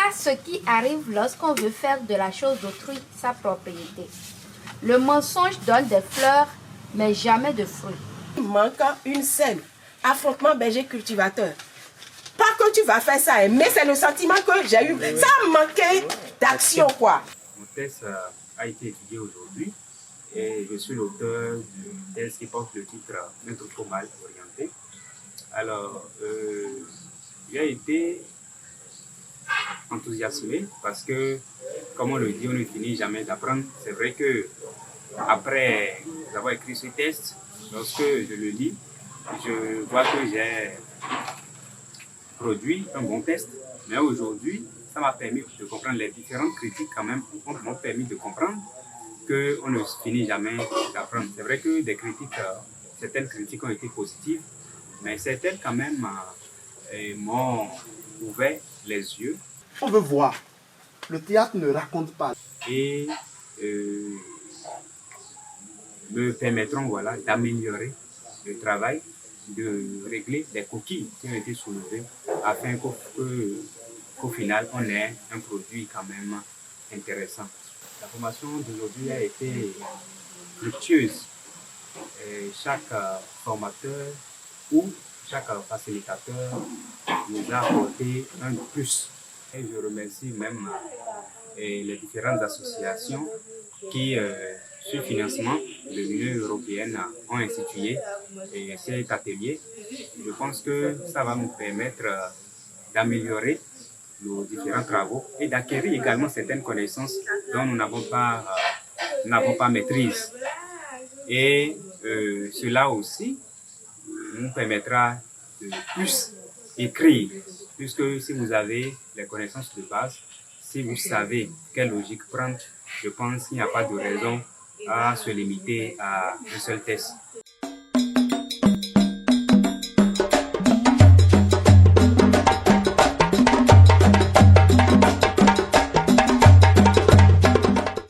Voilà ce qui arrive lorsqu'on veut faire de la chose d'autrui sa propriété. Le mensonge donne des fleurs, mais jamais de fruits. Il manque une scène. Affrontement berger-cultivateur. Pas que tu vas faire ça, mais c'est le sentiment que j'ai eu. Ça a manqué d'action, quoi. Mon texte a été étudié aujourd'hui et je suis l'auteur du texte qui porte le titre Un troupeau mal orienté. Alors, j'ai été enthousiasmé parce que, comme on le dit, on ne finit jamais d'apprendre. C'est vrai que après avoir écrit ce texte, lorsque je le lis, je vois que j'ai produit un bon texte, mais aujourd'hui, ça m'a permis de comprendre les différentes critiques quand même, m'ont permis de comprendre qu'on ne finit jamais d'apprendre. C'est vrai que des critiques, certaines critiques ont été positives, mais certaines quand même m'ont ouvert les yeux. On veut voir. Le théâtre ne raconte pas. Et me permettront voilà, d'améliorer le travail, de régler les coquilles qui ont été soulevées afin qu'au final, on ait un produit quand même intéressant. La formation d'aujourd'hui a été fructueuse. Et chaque formateur ou chaque facilitateur nous a apporté un plus. Et je remercie même les différentes associations qui, sur financement de l'Union européenne, ont institué cet atelier. Je pense que ça va nous permettre d'améliorer nos différents travaux et d'acquérir également certaines connaissances dont nous n'avons pas maîtrise. Et cela aussi nous permettra de plus écrire, puisque si vous avez les connaissances de base, si vous savez quelle logique prendre, je pense qu'il n'y a pas de raison à se limiter à un seul test.